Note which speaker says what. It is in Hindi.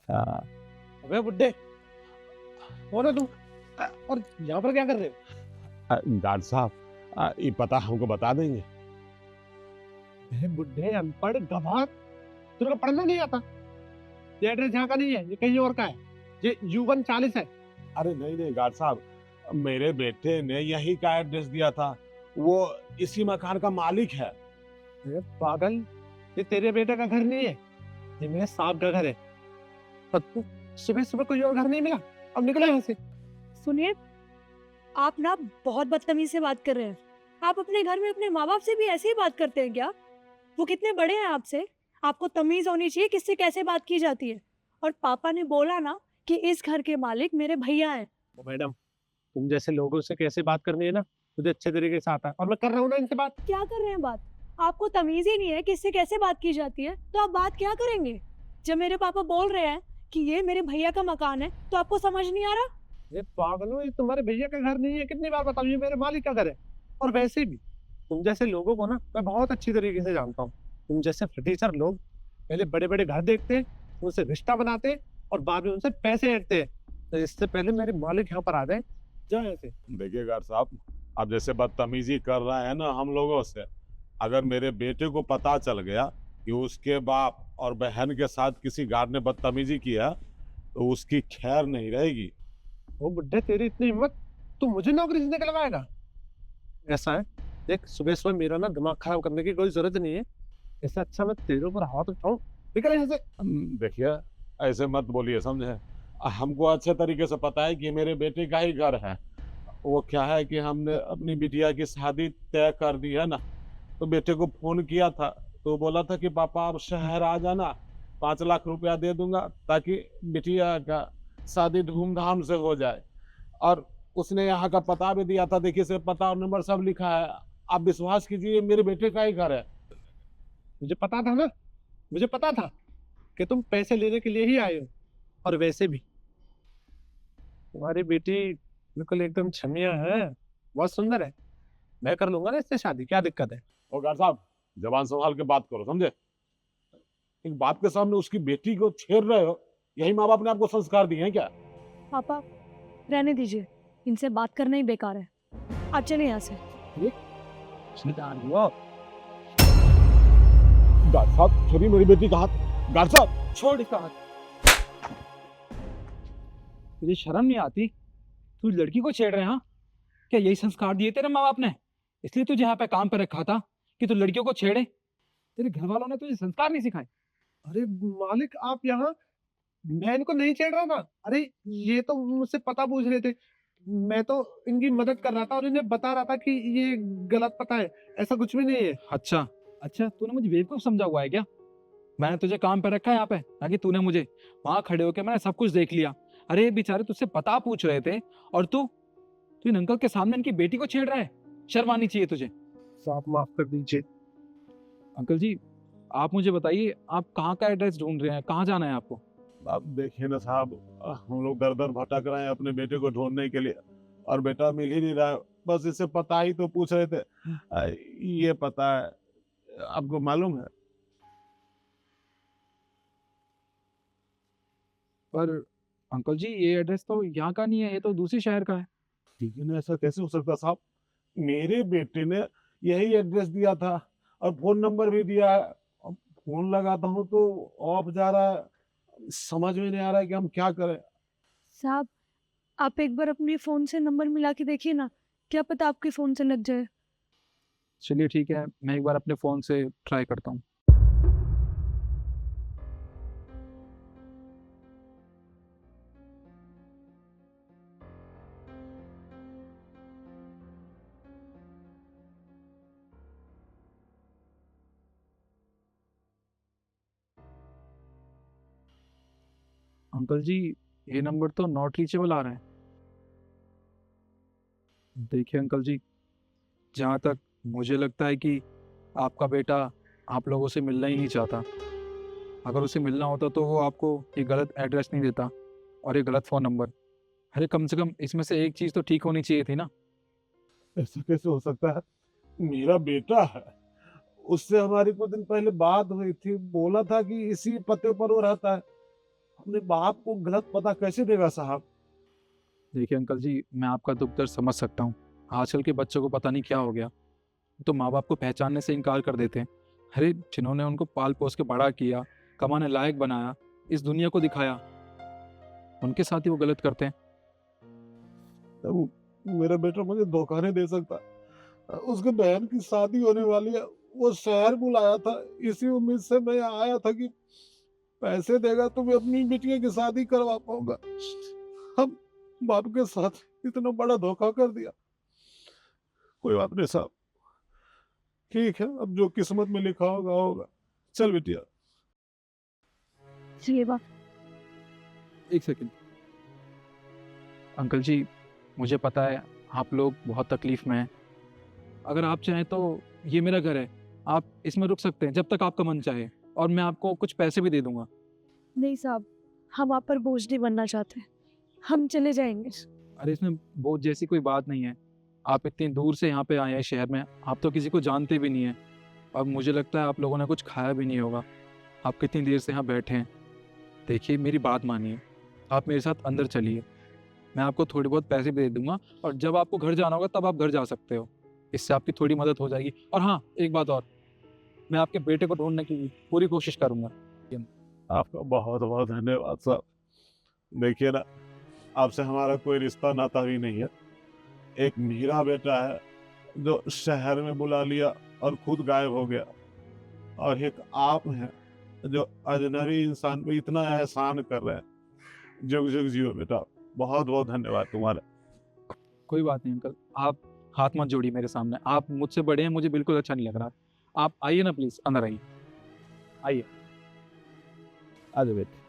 Speaker 1: हाँ।
Speaker 2: अबे बुड्ढे, कौन है तुम? और यहाँ पर क्या कर रहे हो?
Speaker 1: डॉक्टर साहब, ये पता हमको बता देंगे?
Speaker 2: अरे बुड्ढे, अनपढ़ गवार, तेरे को पढ़ना नहीं आता? ये एड्रेस यहाँ का नहीं है, ये कहीं और का है। ये U1 40 है।
Speaker 1: अरे नहीं नहीं डॉक्टर साहब, मेरे बेटे ने यही का एड्रेस दिया था, वो इसी मकान का मालिक है।
Speaker 2: अरे पागल, ये तेरे बेटे का घर नहीं है, ये मेरे साहब का घर है। और तू सुबह सुबह कोई और घर नहीं मिला, अब निकलो यहाँ से।
Speaker 3: सुनिए, आप ना बहुत बदतमीज से बात कर रहे हैं। आप अपने घर में अपने माँ बाप से भी ऐसे ही बात करते हैं क्या? वो कितने बड़े हैं आपसे, आपको तमीज होनी चाहिए किससे कैसे बात की जाती है। और पापा ने बोला ना कि इस घर के मालिक मेरे भैया हैं।
Speaker 2: ओ मैडम, तुम जैसे लोगों से कैसे बात करनी है ना, मुझे अच्छे तरीके से आता है, और मैं कर रहा हूँ ना इनसे बात।
Speaker 3: क्या कर रहे हैं बात? आपको तमीज ही नहीं है किससे कैसे बात की जाती है, तो आप बात क्या करेंगे? जब मेरे पापा बोल रहे हैं कि ये मेरे भैया का मकान है, तो आपको समझ नहीं आ रहा?
Speaker 2: ये पागलों, ये तुम्हारे भैया का घर नहीं है, कितनी बार बताऊं, ये मेरे मालिक का घर है। और वैसे भी तुम जैसे लोगों को ना मैं बहुत अच्छी तरीके से जानता हूँ। तुम जैसे फटीचर लोग पहले बड़े बड़े घर देखते हैं, उनसे रिश्ता बनाते हैं, और बाद में उनसे पैसे ऐंठते हैं। तो इससे पहले मेरे मालिक यहाँ पर आ जाए, जाओ यहाँ से।
Speaker 1: देखिए डॉक्टर साहब, आप जैसे बदतमीजी कर रहे हैं ना हम लोगों से, अगर मेरे बेटे को पता चल गया कि उसके बाप और बहन के साथ किसी गार्ड ने बदतमीजी किया, तो उसकी खैर नहीं रहेगी।
Speaker 2: ओ बुड्ढे, तेरी इतनी हिम्मत, तू मुझे नौकरी से निकलवाएगा? ऐसा है, देख, सुबह सुबह मेरा ना दिमाग खराब करने की कोई जरूरत नहीं है। इससे अच्छा मैं तेरे ऊपर हाथ उठाऊं, निकल यहाँ से।
Speaker 1: देखिए, ऐसे मत बोलिए, समझे? हमको अच्छे तरीके से पता है कि मेरे बेटे का ही घर है। वो क्या है कि हमने अपनी बिटिया की शादी तय कर दी है ना, तो बेटे को फोन किया था, तो बोला था कि पापा आप शहर आ जाना, 5 लाख रुपया दे दूंगा ताकि बिटिया का शादी धूमधाम से हो जाए। और उसने यहाँ का पता भी दिया था, देखिए से पता और नंबर सब लिखा है। आप विश्वास कीजिए, मेरे बेटे का ही घर है।
Speaker 2: मुझे पता था ना, मुझे पता था कि तुम पैसे लेने के लिए ही आए हो। और वैसे भी तुम्हारी बेटी बिल्कुल एकदम छमिया है, बहुत सुंदर है। मैं कर लूंगा ना इससे शादी, क्या दिक्कत है?
Speaker 1: और डॉक्टर साहब, जबान संभाल के बात करो, समझे? एक बाप के सामने उसकी बेटी को छेड़ रहे हो, यही माँ बाप ने आपको संस्कार दिए हैं क्या?
Speaker 3: पापा, रहने दीजिए, इनसे बात करना ही बेकार है। आप चले यहाँ से।
Speaker 1: डॉक्टर साहब, छोड़िए मेरी बेटी का हाथ। डॉक्टर साहब,
Speaker 2: छोड़ इसका हाथ।
Speaker 4: तुझे शर्म नहीं आती? तू लड़की को छेड़ रहे हैं? हाँ, क्या यही संस्कार दिए तेरे माँ बाप ने? इसलिए तुझे यहाँ पे काम पे रखा था कि तू लड़कियों को छेड़े? तेरे घर वालों ने तुझे संस्कार नहीं सिखाए?
Speaker 2: अरे मालिक, आप यहाँ, मैं इनको नहीं छेड़ रहा था। अरे ये तो मुझसे पता पूछ रहे थे, मैं तो इनकी मदद कर रहा था और इन्हें बता रहा था कि ये गलत पता है, ऐसा कुछ भी नहीं है।
Speaker 4: अच्छा अच्छा, तूने मुझे बेवकूफ समझा हुआ है क्या? मैंने तुझे काम पे रखा है यहाँ पे, ताकि तूने मुझे वहां खड़े होकर मैंने सब कुछ देख लिया। अरे बेचारे तुझसे पता पूछ रहे थे और तू इन अंकल के सामने इनकी बेटी को छेड़ रहा है। शर्म आनी चाहिए तुझे।
Speaker 2: साहब माफ कर दीजिए।
Speaker 4: अंकल जी, आप मुझे बताइए, आप कहाँ का एड्रेस ढूंढ रहे हैं? कहाँ जाना है आपको?
Speaker 1: आप देखिए ना साहब, हम लोग दर दर भटक रहे हैं अपने बेटे को ढूंढने के लिए, और बेटा मिल ही नहीं रहा है। बस इससे पता ही तो पूछ रहे थे। ये पता है, आपको मालूम है?
Speaker 4: पर अंकल जी, ये एड्रेस तो यहाँ का नहीं है, ये तो दूसरे शहर का है।
Speaker 1: लेकिन ऐसा कैसे हो सकता साहब? मेरे बेटे ने यही एड्रेस दिया था और फोन नंबर भी दिया है। अब फोन लगाता हूँ तो ऑफ जा रहा है, समझ में नहीं आ रहा है कि हम क्या करें।
Speaker 3: साहब, आप एक बार अपने फोन से नंबर मिला के देखिए ना, क्या पता आपके फोन से लग जाए।
Speaker 4: चलिए ठीक है, मैं एक बार अपने फ़ोन से ट्राई करता हूँ। अंकल जी, ये नंबर तो नॉट रीचेबल आ रहा है। देखिए अंकल जी, जहाँ तक मुझे लगता है कि आपका बेटा आप लोगों से मिलना ही नहीं चाहता। अगर उसे मिलना होता तो वो आपको ये गलत एड्रेस नहीं देता और ये गलत फ़ोन नंबर। अरे कम से कम इसमें से एक चीज़ तो ठीक होनी चाहिए थी ना।
Speaker 1: ऐसा कैसे हो सकता है? मेरा बेटा है, उससे हमारी कुछ दिन पहले बात हुई थी, बोला था कि इसी पते पर वो रहता है। अपने बाप को गलत पता कैसे देगा साहब?
Speaker 4: देखिए अंकल जी, मैं आपका दुख दर्द समझ सकता हूँ। आजकल के बच्चों को पता नहीं क्या हो गया, तो माँ बाप को पहचानने से इनकार कर देते हैं। अरे जिन्होंने उनको पाल पोस के बड़ा किया, कमाने लायक बनाया, इस दुनिया को दिखाया, उनके साथ ही वो गलत करते हैं।
Speaker 1: तो मेरा बेटा मुझे धोखा नहीं दे सकता। उसके बहन की शादी होने वाली है, वो शहर बुलाया था, इसी उम्मीद से मैं यहाँ आया था कि पैसे देगा तो मैं अपनी बिटिया की शादी करवा पाऊंगा। हम बाप के साथ इतना बड़ा धोखा कर दिया। कोई बात नहीं साहब, ठीक है, अब जो किस्मत में लिखा होगा होगा। चल बिटिया।
Speaker 3: ये बात
Speaker 4: एक सेकंड अंकल जी, मुझे पता है आप लोग बहुत तकलीफ में हैं। अगर आप चाहें तो ये मेरा घर है, आप इसमें रुक सकते हैं जब तक आपका मन चाहे, और मैं आपको कुछ पैसे भी दे दूंगा।
Speaker 3: नहीं साहब, हम आप पर बोझ नहीं बनना चाहते, हम चले जाएंगे।
Speaker 4: अरे इसमें बहुत जैसी कोई बात नहीं है। आप इतनी दूर से यहाँ पे आए हैं शहर में, आप तो किसी को जानते भी नहीं हैं, और मुझे लगता है आप लोगों ने कुछ खाया भी नहीं होगा। आप कितनी देर से यहाँ बैठे हैं। देखिए मेरी बात मानिए, आप मेरे साथ अंदर चलिए, मैं आपको थोड़ी बहुत पैसे भी दे दूंगा, और जब आपको घर जाना होगा तब आप घर जा सकते हो। इससे आपकी थोड़ी मदद हो जाएगी। और हाँ, एक बात और, मैं आपके बेटे को ढूंढने की पूरी कोशिश करूंगा।
Speaker 1: आपका बहुत बहुत धन्यवाद साहब। देखिए ना, आपसे हमारा कोई रिश्ता नाता भी नहीं है। एक मेरा बेटा है जो शहर में बुला लिया और खुद गायब हो गया, और एक आप हैं जो अजनबी इंसान पे इतना एहसान कर रहे हैं। जुग जुग जियो बेटा, बहुत बहुत धन्यवाद तुम्हारा।
Speaker 4: कोई बात नहीं अंकल, आप हाथ मत जोड़िए मेरे सामने, आप मुझसे बड़े हैं, मुझे बिल्कुल अच्छा नहीं लग रहा। आप आइए ना प्लीज, अंदर आइए, आइए।
Speaker 1: आ जाओ बेटा।